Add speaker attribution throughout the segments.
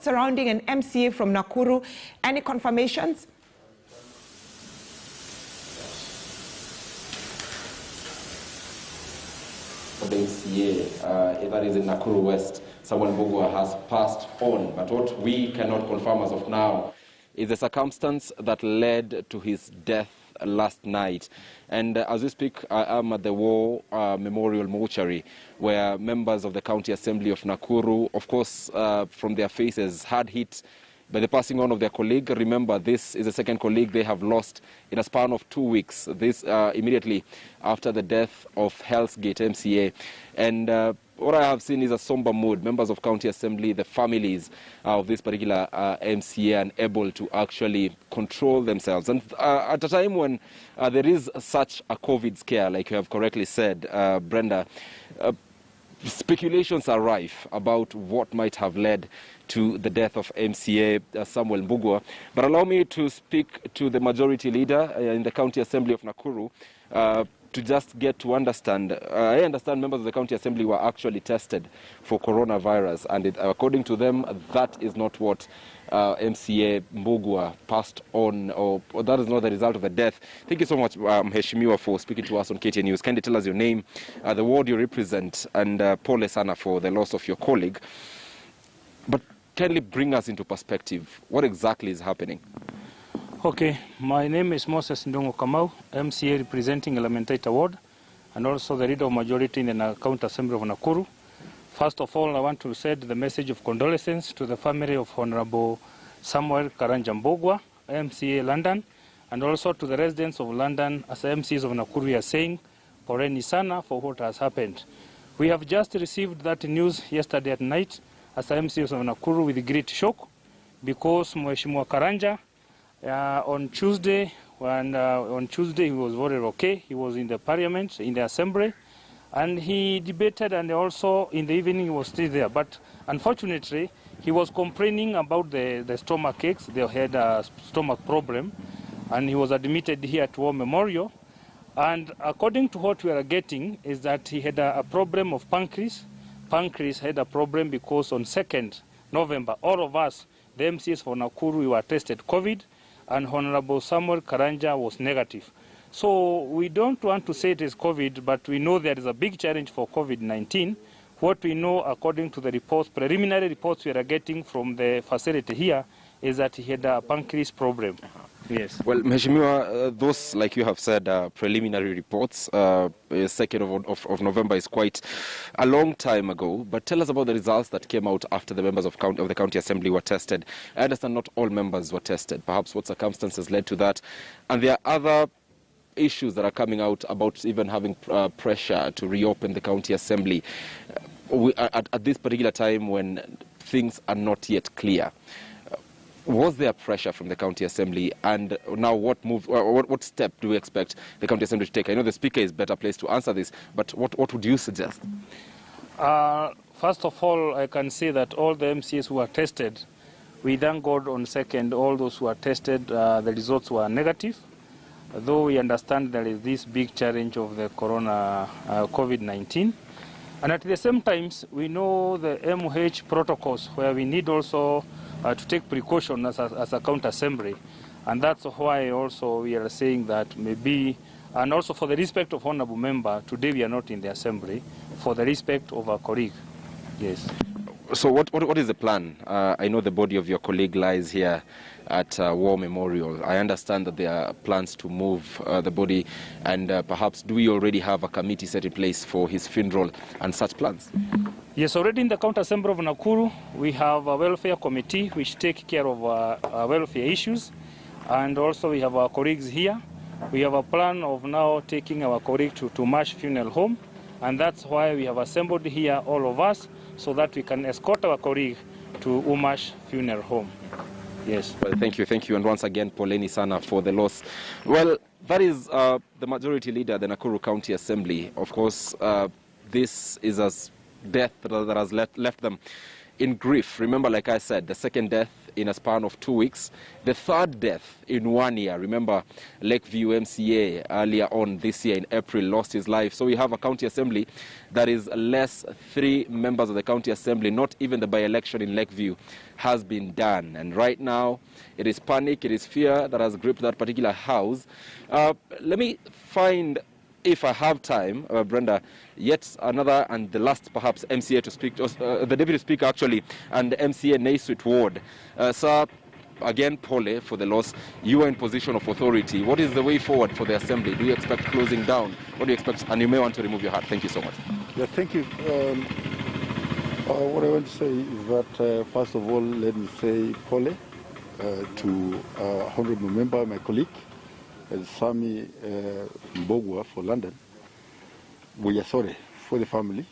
Speaker 1: surrounding an MCA from Nakuru. Any confirmations?
Speaker 2: The MCA, that is in Nakuru West, Samuel Mbugua has passed on. But what we cannot confirm as of now is the circumstance that led to his death last night. And as we speak, I am at the War Memorial Mortuary, where members of the County Assembly of Nakuru, of course, from their faces, hard hit by the passing on of their colleague. Remember, this is the second colleague they have lost in a span of 2 weeks. This immediately after the death of Hell's Gate MCA. And what I have seen is a somber mood. Members of County Assembly, the families of this particular MCA, unable to actually control themselves. And at a time when there is such a COVID scare, like you have correctly said, Brenda, speculations are rife about what might have led to the death of MCA Samuel Mbugua. But allow me to speak to the majority leader in the County Assembly of Nakuru to just get to understand. I understand members of the County Assembly were actually tested for coronavirus, and according to them, that is not what MCA Mbugua passed on, or that is not the result of the death. Thank you so much, Mheshimiwa, for speaking to us on KTN News. Kindly tell us your name, the ward you represent, and pole sana for the loss of your colleague. But kindly bring us into perspective. What exactly is happening?
Speaker 3: Okay, my name is Moses Ndongo Kamau, MCA representing Elementaita Ward, and also the leader of majority in the County Assembly of Nakuru. First of all, I want to send the message of condolences to the family of Honorable Samuel Karanja Mbugua, MCA London, and also to the residents of London. As MCs of Nakuru, we are saying, poreni sana for what has happened. We have just received that news yesterday at night as MCs of Nakuru with great shock, because Mheshimiwa Karanja, on Tuesday he was very okay. He was in the parliament, in the assembly, and he debated, and also in the evening he was still there. But unfortunately, he was complaining about the stomach aches. They had a stomach problem, and he was admitted here at War Memorial. And according to what we are getting is that he had a problem of pancreas. Pancreas had a problem because on 2nd November, all of us, the MCs for Nakuru, we were tested COVID, and Honorable Samuel Karanja was negative. So we don't want to say it is COVID, but we know there is a big challenge for COVID-19. What we know, according to the reports, preliminary reports we are getting from the facility here, is that he had a pancreas problem. Yes.
Speaker 2: Well, Mheshimiwa, those, like you have said, preliminary reports, 2nd of November is quite a long time ago. But tell us about the results that came out after the members of the County Assembly were tested. I understand not all members were tested. Perhaps what circumstances led to that. And there are other issues that are coming out about even having pressure to reopen the County Assembly at this particular time when things are not yet clear. Was there pressure from the County Assembly, and now what step do we expect the County Assembly to take? I know the Speaker is better placed to answer this, but what would you suggest?
Speaker 3: First of all, I can say that all the MCs who were tested, we thank God on 2nd, all those who were tested, the results were negative, though we understand there is this big challenge of the COVID-19. And at the same time, we know the MOH protocols where we need also to take precaution as a county assembly. And that's why also we are saying that maybe, and also for the respect of honorable member, today we are not in the assembly, for the respect of our colleague. Yes.
Speaker 2: So what is the plan? I know the body of your colleague lies here at War Memorial. I understand that there are plans to move the body, and perhaps do we already have a committee set in place for his funeral and such plans?
Speaker 3: Yes, already in the County Assembly of Nakuru, we have a welfare committee which take care of welfare issues, and also we have our colleagues here. We have a plan of now taking our colleague to Umash Funeral Home, and that's why we have assembled here, all of us, so that we can escort our colleague to Umash Funeral Home. Yes.
Speaker 2: Well, thank you, and once again, poleni sana for the loss. Well, that is the majority leader, the Nakuru County Assembly. Of course, this is a death that has left them in grief. Remember, like I said, the second death in a span of 2 weeks, the third death in 1 year. Remember, Lakeview MCA earlier on this year in April lost his life. So we have a county assembly that is less 3 members of the county assembly. Not even the by-election in Lakeview has been done. And right now, it is panic, it is fear that has gripped that particular house. Let me find, if I have time, Brenda, yet another and the last perhaps MCA to speak, the Deputy Speaker actually, and the MCA Naysweet Ward. Sir, again, Pole for the loss. You are in position of authority. What is the way forward for the Assembly? Do you expect closing down? What do you expect? And you may want to remove your hat. Thank you so much.
Speaker 4: Yeah, thank you. What I want to say is that, first of all, let me say Pole to honourable member, my colleague, Sami Mbogwa for London. We are sorry for the family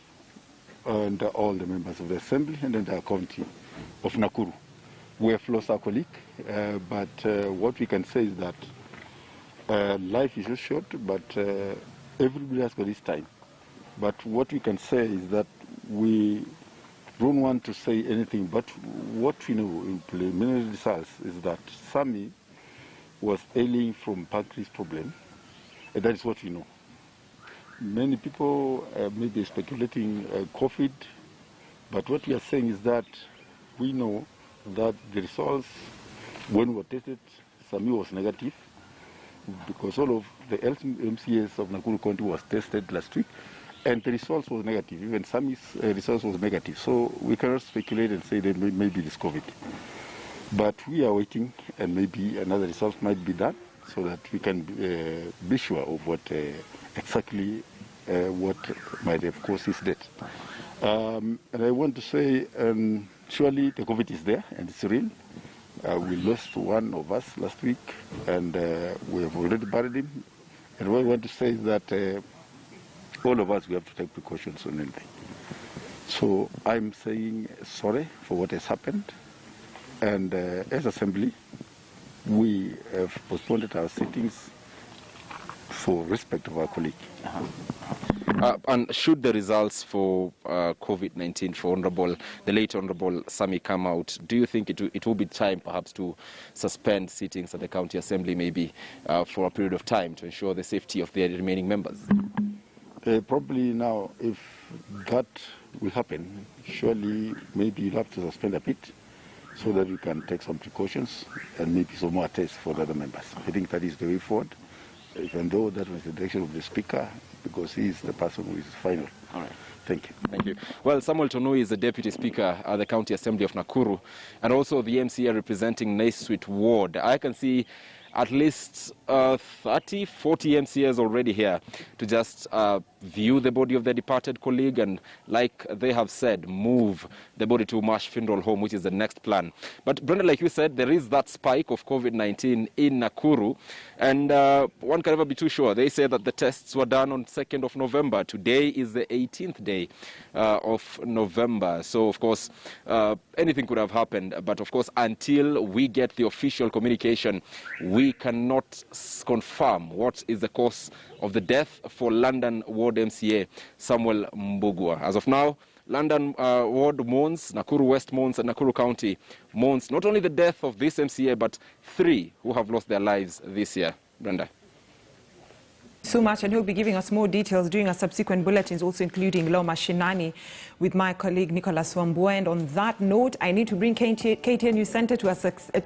Speaker 4: and all the members of the Assembly and the entire county of Nakuru. We have lost our colleague, but what we can say is that life is so short, but everybody has got his time. But what we can say is that we don't want to say anything, but what we know in preliminary results is that Sami was ailing from pancreas problem, and that is what we know. Many people may be speculating COVID, but what we are saying is that we know that the results, when we were tested, Sami was negative, because all of the MCAs of Nakuru County was tested last week, and the results was negative. Even Sami's results was negative. So we cannot speculate and say that maybe it's COVID. But we are waiting, and maybe another result might be done, so that we can be sure of what exactly what might have caused his death. And I want to say, surely the COVID is there, and it's real. We lost one of us last week, and we have already buried him. And what I want to say is that all of us, we have to take precautions on anything. So I'm saying sorry for what has happened. And as Assembly, we have postponed our sittings for respect of our colleague.
Speaker 2: And should the results for COVID-19 for the late Honourable Sami come out, do you think it will be time perhaps to suspend sittings at the County Assembly maybe for a period of time to ensure the safety of the remaining members?
Speaker 4: Probably now, if that will happen, surely maybe you'll have to suspend a bit so that we can take some precautions and maybe some more tests for the other members. I think that is the way forward, even though that was the direction of the Speaker, because he is the person who is final.
Speaker 2: All right.
Speaker 4: Thank you.
Speaker 2: Thank you. Well, Samuel Tonui is the Deputy Speaker at the County Assembly of Nakuru and also the MCA representing Naysweet Ward. I can see at least 30, 40 MCAs already here to just view the body of their departed colleague and, like they have said, move the body to Marsh Funeral Home, which is the next plan. But Brenda, like you said, there is that spike of COVID-19 in Nakuru, and one can never be too sure. They say that the tests were done on 2nd of November. Today is the 18th day of November. So, of course, anything could have happened. But, of course, until we get the official communication, we cannot confirm what is the cause of the death for London Ward MCA Samuel Mbogwa. As of now, London Ward mourns, Nakuru West mourns, and Nakuru County mourns not only the death of this MCA, but 3 who have lost their lives this year. Brenda.
Speaker 1: So much, and he'll be giving us more details during our subsequent bulletins, also including Law Mashinani with my colleague Nicholas Wambua. And on that note, I need to bring KTN News Center to